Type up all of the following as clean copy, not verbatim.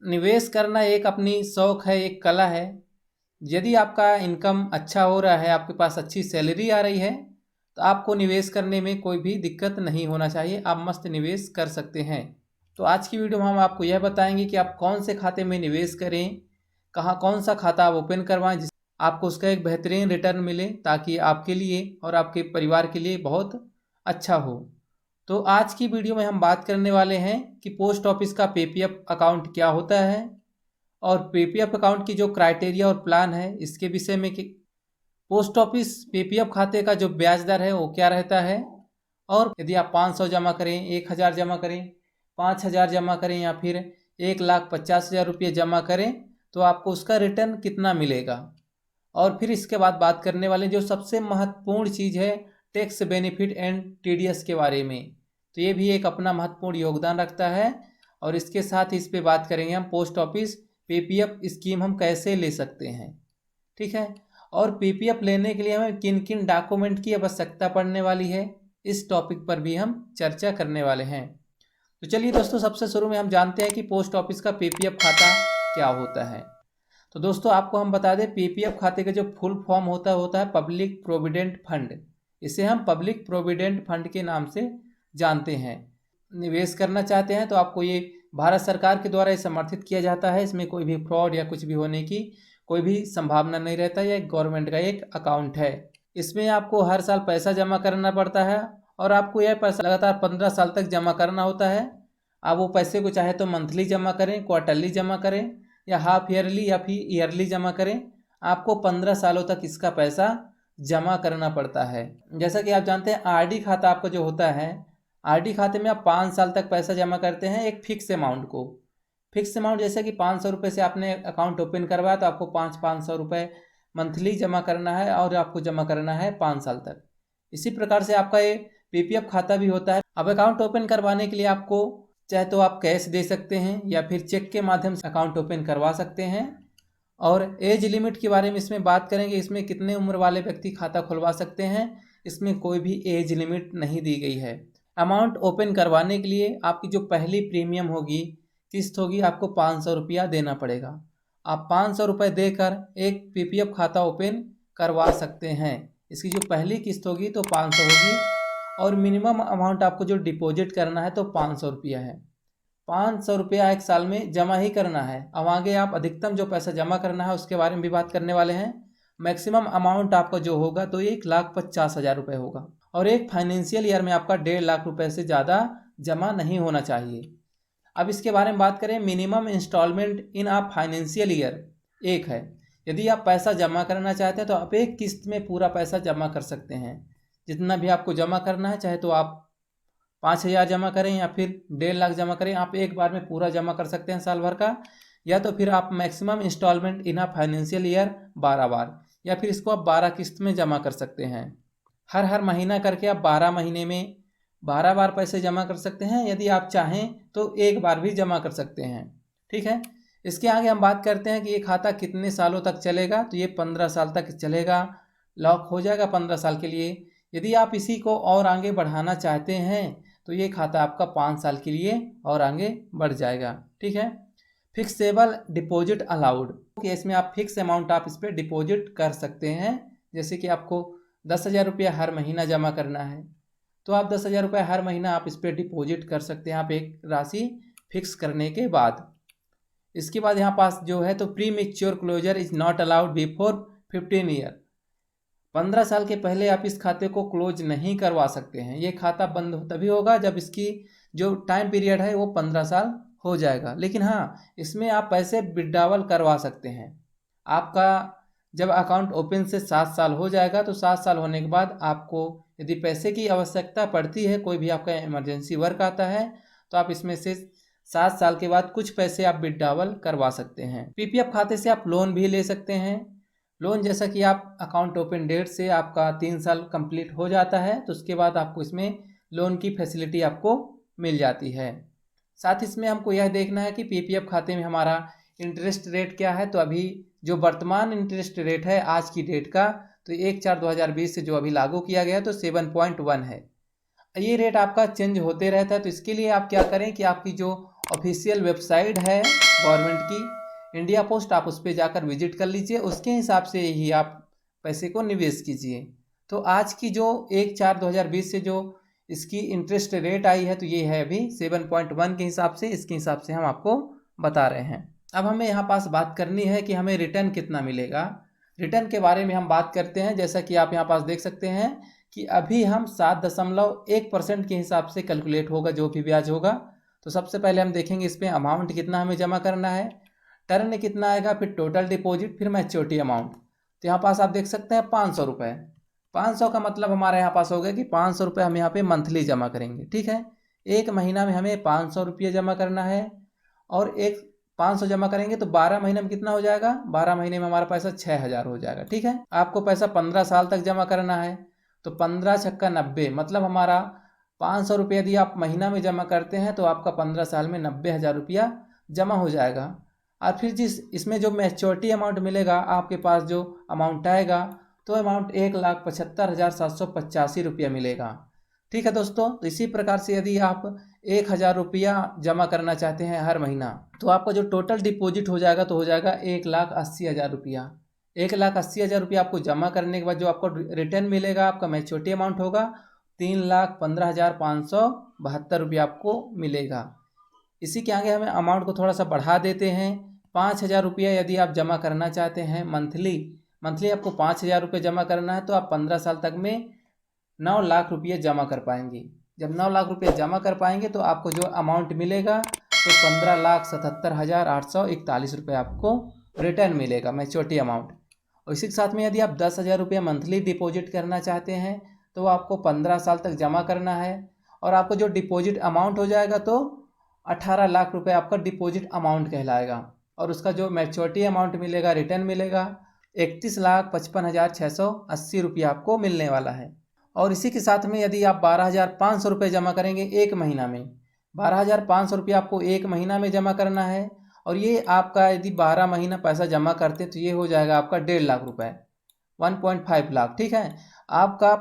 निवेश करना एक अपनी शौक है, एक कला है। यदि आपका इनकम अच्छा हो रहा है, आपके पास अच्छी सैलरी आ रही है, तो आपको निवेश करने में कोई भी दिक्कत नहीं होना चाहिए, आप मस्त निवेश कर सकते हैं। तो आज की वीडियो में हम आपको यह बताएंगे कि आप कौन से खाते में निवेश करें, कहाँ कौन सा खाता आप ओपन करवाएं जिस आपको उसका एक बेहतरीन रिटर्न मिले, ताकि आपके लिए और आपके परिवार के लिए बहुत अच्छा हो। तो आज की वीडियो में हम बात करने वाले हैं कि पोस्ट ऑफिस का पीपीएफ अकाउंट क्या होता है और पीपीएफ अकाउंट की जो क्राइटेरिया और प्लान है इसके विषय में, कि पोस्ट ऑफिस पीपीएफ खाते का जो ब्याज दर है वो क्या रहता है, और यदि आप 500 जमा करें, 1000 जमा करें, 5000 जमा करें या फिर 1,50,000 रुपये जमा करें तो आपको उसका रिटर्न कितना मिलेगा। और फिर इसके बाद बात करने वाले जो सबसे महत्वपूर्ण चीज़ है, टैक्स बेनिफिट एंड टीडीएस के बारे में। तो ये भी एक अपना महत्वपूर्ण योगदान रखता है। और इसके साथ ही इस पर बात करेंगे हम पोस्ट ऑफिस पीपीएफ स्कीम हम कैसे ले सकते हैं, ठीक है। और पीपीएफ लेने के लिए हमें किन किन डॉक्यूमेंट की आवश्यकता पड़ने वाली है, इस टॉपिक पर भी हम चर्चा करने वाले हैं। तो चलिए दोस्तों, सबसे शुरू में हम जानते हैं कि पोस्ट ऑफिस का पीपीएफ खाता क्या होता है। तो दोस्तों आपको हम बता दें, पीपीएफ खाते का जो फुल फॉर्म होता है पब्लिक प्रोविडेंट फंड। इसे हम पब्लिक प्रोविडेंट फंड के नाम से जानते हैं। निवेश करना चाहते हैं तो आपको ये भारत सरकार के द्वारा ये समर्थित किया जाता है। इसमें कोई भी फ्रॉड या कुछ भी होने की कोई भी संभावना नहीं रहता। यह गवर्नमेंट का एक अकाउंट है। इसमें आपको हर साल पैसा जमा करना पड़ता है और आपको यह पैसा लगातार 15 साल तक जमा करना होता है। आप वो पैसे को चाहे तो मंथली जमा करें, क्वार्टरली जमा करें या हाफ ईयरली या फिर ईयरली जमा करें, आपको 15 सालों तक इसका पैसा जमा करना पड़ता है। जैसा कि आप जानते हैं, आरडी खाता आपका जो होता है, आरडी खाते में आप 5 साल तक पैसा जमा करते हैं एक फिक्स अमाउंट को। फिक्स अमाउंट जैसे कि 500 रुपये से आपने अकाउंट ओपन करवाया तो आपको 500 रुपये मंथली जमा करना है और आपको जमा करना है 5 साल तक। इसी प्रकार से आपका ये पीपीएफ खाता भी होता है। अब अकाउंट ओपन करवाने के लिए आपको चाहे तो आप कैश दे सकते हैं या फिर चेक के माध्यम से अकाउंट ओपन करवा सकते हैं। और एज लिमिट के बारे में इसमें बात करेंगे, इसमें कितने उम्र वाले व्यक्ति खाता खुलवा सकते हैं, इसमें कोई भी एज लिमिट नहीं दी गई है। अमाउंट ओपन करवाने के लिए आपकी जो पहली प्रीमियम होगी, किस्त होगी, आपको 500 रुपया देना पड़ेगा। आप 500 रुपये देकर एक पीपीएफ खाता ओपन करवा सकते हैं। इसकी जो पहली किस्त होगी तो 500 होगी और मिनिमम अमाउंट आपको जो डिपॉजिट करना है तो 500 रुपया है। 500 रुपया एक साल में जमा ही करना है। अब आगे आप अधिकतम जो पैसा जमा करना है उसके बारे में भी बात करने वाले हैं। मैक्सिमम अमाउंट आपका जो होगा तो 1,50,000 रुपये होगा और एक फाइनेंशियल ईयर में आपका 1.5 लाख रुपये से ज़्यादा जमा नहीं होना चाहिए। अब इसके बारे में बात करें, मिनिमम इंस्टॉलमेंट इन आप फाइनेंशियल ईयर एक है। यदि आप पैसा जमा करना चाहते हैं तो आप एक किस्त में पूरा पैसा जमा कर सकते हैं। जितना भी आपको जमा करना है, चाहे तो आप 5,000 जमा करें या फिर 1.5 लाख जमा करें, आप एक बार में पूरा जमा कर सकते हैं साल भर का। या तो फिर आप maximum installment in a financial year 12 बार, या फिर इसको आप 12 किस्त में जमा कर सकते हैं। हर महीना करके आप 12 महीने में 12 बार पैसे जमा कर सकते हैं। यदि आप चाहें तो एक बार भी जमा कर सकते हैं, ठीक है। इसके आगे हम बात करते हैं कि ये खाता कितने सालों तक चलेगा। तो ये 15 साल तक चलेगा, लॉक हो जाएगा 15 साल के लिए। यदि आप इसी को और आगे बढ़ाना चाहते हैं तो ये खाता आपका 5 साल के लिए और आगे बढ़ जाएगा, ठीक है। फिक्सेबल डिपॉजिट अलाउड, कि इसमें आप फिक्स अमाउंट आप इस पर डिपॉजिट कर सकते हैं। जैसे कि आपको 10,000 रुपया हर महीना जमा करना है तो आप 10,000 रुपया हर महीना आप इस पर डिपॉजिट कर सकते हैं, आप एक राशि फिक्स करने के बाद। इसके बाद यहाँ पास जो है तो premature closure is not allowed before 15 year. 15 साल के पहले आप इस खाते को क्लोज नहीं करवा सकते हैं। ये खाता बंद तभी होगा जब इसकी जो टाइम पीरियड है वो 15 साल हो जाएगा। लेकिन हाँ, इसमें आप पैसे विड्रॉवल करवा सकते हैं। आपका जब अकाउंट ओपन से 7 साल हो जाएगा तो 7 साल होने के बाद आपको यदि पैसे की आवश्यकता पड़ती है, कोई भी आपका इमरजेंसी वर्क आता है, तो आप इसमें से 7 साल के बाद कुछ पैसे आप विड्रॉवल करवा सकते हैं। पीपीएफ खाते से आप लोन भी ले सकते हैं। लोन जैसा कि आप अकाउंट ओपन डेट से आपका 3 साल कंप्लीट हो जाता है तो उसके बाद आपको इसमें लोन की फैसिलिटी आपको मिल जाती है। साथ ही इसमें हमको यह देखना है कि पीपीएफ खाते में हमारा इंटरेस्ट रेट क्या है। तो अभी जो वर्तमान इंटरेस्ट रेट है आज की डेट का, तो 1/4/2020 से जो अभी लागू किया गया तो 7.1 है। ये रेट आपका चेंज होते रहता है। तो इसके लिए आप क्या करें कि आपकी जो ऑफिशियल वेबसाइट है गवर्नमेंट की इंडिया पोस्ट, आप उस पर जाकर विजिट कर लीजिए, उसके हिसाब से ही आप पैसे को निवेश कीजिए। तो आज की जो 1/4/2020 से जो इसकी इंटरेस्ट रेट आई है तो ये है अभी 7.1 के हिसाब से, इसके हिसाब से हम आपको बता रहे हैं। अब हमें यहाँ पास बात करनी है कि हमें रिटर्न कितना मिलेगा। रिटर्न के बारे में हम बात करते हैं। जैसा कि आप यहाँ पास देख सकते हैं कि अभी हम 7.1% के हिसाब से कैलकुलेट होगा जो भी ब्याज होगा। तो सबसे पहले हम देखेंगे इस पर अमाउंट कितना हमें जमा करना है, टर्न कितना आएगा, फिर टोटल डिपॉजिट, फिर मैच्योरिटी अमाउंट। तो यहाँ पास आप देख सकते हैं 500 रुपये। 500 का मतलब हमारे यहाँ पास हो गया कि 500 रुपये हम यहाँ पे मंथली जमा करेंगे। ठीक है, एक महीना में हमें 500 रुपये जमा करना है और एक 500 जमा करेंगे तो 12 महीने में कितना हो जाएगा, 12 महीने में हमारा पैसा 6000 हो जाएगा। ठीक है, आपको पैसा 15 साल तक जमा करना है तो 15 छक्का 90, मतलब हमारा 500 रुपये यदि आप महीना में जमा करते हैं तो आपका 15 साल में 90,000 रुपया जमा हो जाएगा। और फिर जिस इसमें जो मैच्योरिटी अमाउंट मिलेगा, आपके पास जो अमाउंट आएगा तो अमाउंट 1,75,785 रुपया मिलेगा। ठीक है दोस्तों, तो इसी प्रकार से यदि आप 1,000 रुपया जमा करना चाहते हैं हर महीना तो आपका जो टोटल डिपॉजिट हो जाएगा तो हो जाएगा 1,80,000 रुपया। 1,80,000 रुपया आपको जमा करने के बाद जो आपको रिटर्न मिलेगा, आपका मैच्योरिटी अमाउंट होगा 3,15,572 रुपया आपको मिलेगा। इसी के आगे हमें अमाउंट को थोड़ा सा बढ़ा देते हैं। 5,000 रुपया यदि आप जमा करना चाहते हैं मंथली आपको 5,000 रुपये जमा करना है तो आप 15 साल तक में 9 लाख रुपये जमा कर पाएंगे। जब 9 लाख रुपये जमा कर पाएंगे तो आपको जो अमाउंट मिलेगा तो 15,77,841 रुपये आपको रिटर्न मिलेगा, मैच्योरिटी अमाउंट। और इसी के साथ में यदि आप 10,000 रुपये मंथली डिपॉजिट करना चाहते हैं तो आपको 15 साल तक जमा करना है और आपको जो डिपॉजिट अमाउंट हो जाएगा तो 18 लाख रुपये आपका डिपॉजिट अमाउंट कहलाएगा। और उसका जो मैच्योरिटी अमाउंट मिलेगा, रिटर्न मिलेगा 31,55,680 रुपया आपको मिलने वाला है। और इसी के साथ में यदि आप 12,500 रुपये जमा करेंगे एक महीना में, 12,500 रुपये आपको एक महीना में जमा करना है और ये आपका यदि 12 महीना पैसा जमा करते तो ये हो जाएगा आपका 1.5 लाख रुपये, 1.5 लाख। ठीक है, आपका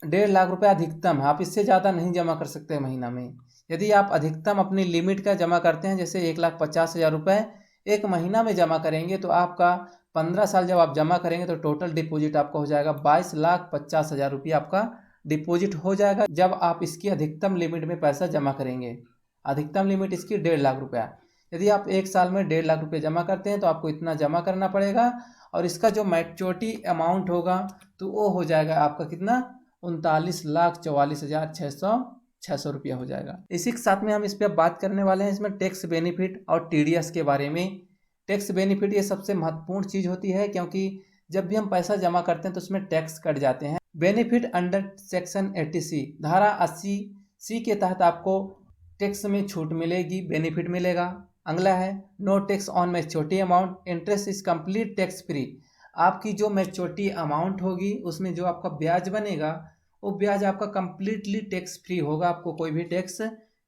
1.5 लाख रुपये अधिकतम है, आप इससे ज़्यादा नहीं जमा कर सकते महीना में। यदि आप अधिकतम अपनी लिमिट का जमा करते हैं, जैसे 1,50,000 रुपये एक महीना में जमा करेंगे तो आपका 15 साल जब आप जमा करेंगे तो टोटल डिपॉजिट आपका हो जाएगा 22,50,000 रुपया आपका डिपॉजिट हो जाएगा जब आप इसकी अधिकतम लिमिट में पैसा जमा करेंगे। अधिकतम लिमिट इसकी 1.5 लाख रुपया। यदि आप एक साल में 1.5 लाख रुपये जमा करते हैं तो आपको इतना जमा करना पड़ेगा और इसका जो मैच्योरिटी अमाउंट होगा तो वो हो जाएगा आपका कितना, 39,44,600 रुपया हो जाएगा। इसी के साथ में हम इस पर बात करने वाले हैं इसमें टैक्स बेनिफिट और टीडीएस के बारे में। टैक्स बेनिफिट ये सबसे महत्वपूर्ण चीज़ होती है क्योंकि जब भी हम पैसा जमा करते हैं तो उसमें टैक्स कट जाते हैं। बेनिफिट अंडर सेक्शन 80C, धारा 80C के तहत आपको टैक्स में छूट मिलेगी, बेनिफिट मिलेगा। अगला है no tax on maturity amount, interest is complete tax free. आपकी जो मैच्योरिटी अमाउंट होगी उसमें जो आपका ब्याज बनेगा वो ब्याज आपका कंप्लीटली टैक्स फ्री होगा, आपको कोई भी टैक्स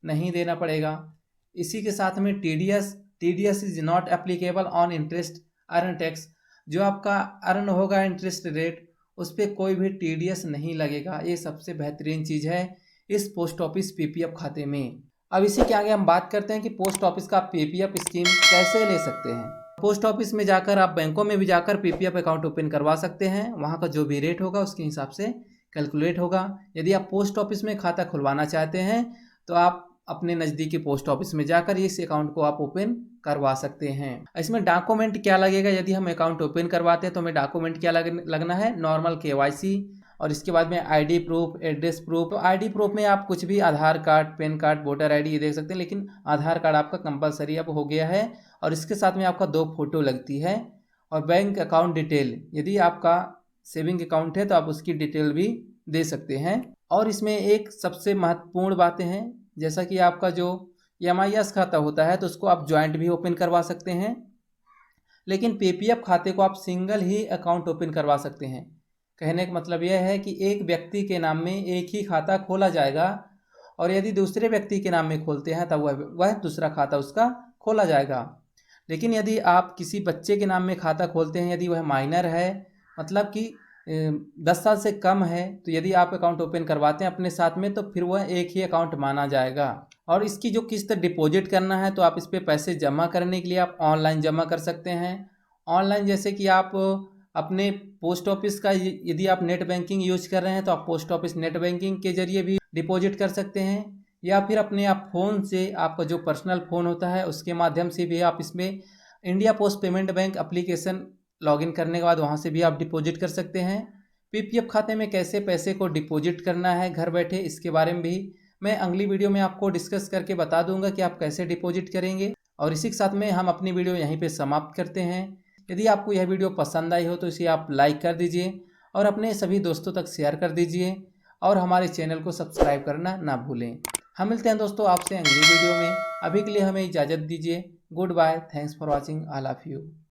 नहीं देना पड़ेगा। इसी के साथ में TDS is not applicable on interest earn tax, जो आपका अर्न होगा इंटरेस्ट रेट उस पर कोई भी टीडीएस नहीं लगेगा। ये सबसे बेहतरीन चीज़ है इस पोस्ट ऑफिस पीपीएफ खाते में। अब इसी के आगे हम बात करते हैं कि पोस्ट ऑफिस का पीपीएफ स्कीम कैसे ले सकते हैं। पोस्ट ऑफिस में जाकर आप बैंकों में भी जाकर पीपीएफ अकाउंट ओपन करवा सकते हैं, वहाँ का जो भी रेट होगा उसके हिसाब से कैलकुलेट होगा। यदि आप पोस्ट ऑफिस में खाता खुलवाना चाहते हैं तो आप अपने नज़दीकी पोस्ट ऑफिस में जाकर इस अकाउंट को आप ओपन करवा सकते हैं। इसमें डॉक्यूमेंट क्या लगेगा, यदि हम अकाउंट ओपन करवाते हैं तो हमें डॉक्यूमेंट क्या लगना है, नॉर्मल केवाईसी और इसके बाद में आईडी प्रूफ, एड्रेस प्रूफ। तो आईडी प्रूफ में आप कुछ भी, Aadhaar card, PAN card, voter ID ये देख सकते हैं, लेकिन आधार कार्ड आपका कंपलसरी अब हो गया है। और इसके साथ में आपका 2 फोटो लगती है और बैंक अकाउंट डिटेल, यदि आपका सेविंग अकाउंट है तो आप उसकी डिटेल भी दे सकते हैं। और इसमें एक सबसे महत्वपूर्ण बातें हैं, जैसा कि आपका जो एमआईएस खाता होता है तो उसको आप ज्वाइंट भी ओपन करवा सकते हैं, लेकिन पीपीएफ खाते को आप सिंगल ही अकाउंट ओपन करवा सकते हैं। कहने का मतलब यह है कि एक व्यक्ति के नाम में एक ही खाता खोला जाएगा और यदि दूसरे व्यक्ति के नाम में खोलते हैं तब वह दूसरा खाता उसका खोला जाएगा। लेकिन यदि आप किसी बच्चे के नाम में खाता खोलते हैं, यदि वह माइनर है, मतलब कि 10 साल से कम है, तो यदि आप अकाउंट ओपन करवाते हैं अपने साथ में तो फिर वह एक ही अकाउंट माना जाएगा। और इसकी जो किस्त डिपॉजिट करना है तो आप इस पे पैसे जमा करने के लिए आप ऑनलाइन जमा कर सकते हैं। ऑनलाइन जैसे कि आप अपने पोस्ट ऑफिस का, यदि आप नेट बैंकिंग यूज कर रहे हैं तो आप पोस्ट ऑफिस नेट बैंकिंग के जरिए भी डिपॉजिट कर सकते हैं, या फिर अपने आप फ़ोन से, आपका जो पर्सनल फ़ोन होता है उसके माध्यम से भी आप इसमें India post payment bank application login करने के बाद वहाँ से भी आप डिपॉजिट कर सकते हैं। पीपीएफ खाते में कैसे पैसे को डिपॉजिट करना है घर बैठे, इसके बारे में भी मैं अगली वीडियो में आपको डिस्कस करके बता दूंगा कि आप कैसे डिपॉजिट करेंगे। और इसी के साथ में हम अपनी वीडियो यहीं पे समाप्त करते हैं। यदि आपको यह वीडियो पसंद आई हो तो इसे आप लाइक कर दीजिए और अपने सभी दोस्तों तक शेयर कर दीजिए और हमारे चैनल को सब्सक्राइब करना ना भूलें। हम मिलते हैं दोस्तों आपसे अगली वीडियो में। अभी के लिए हमें इजाज़त दीजिए। Goodbye, thanks for watching, all of you.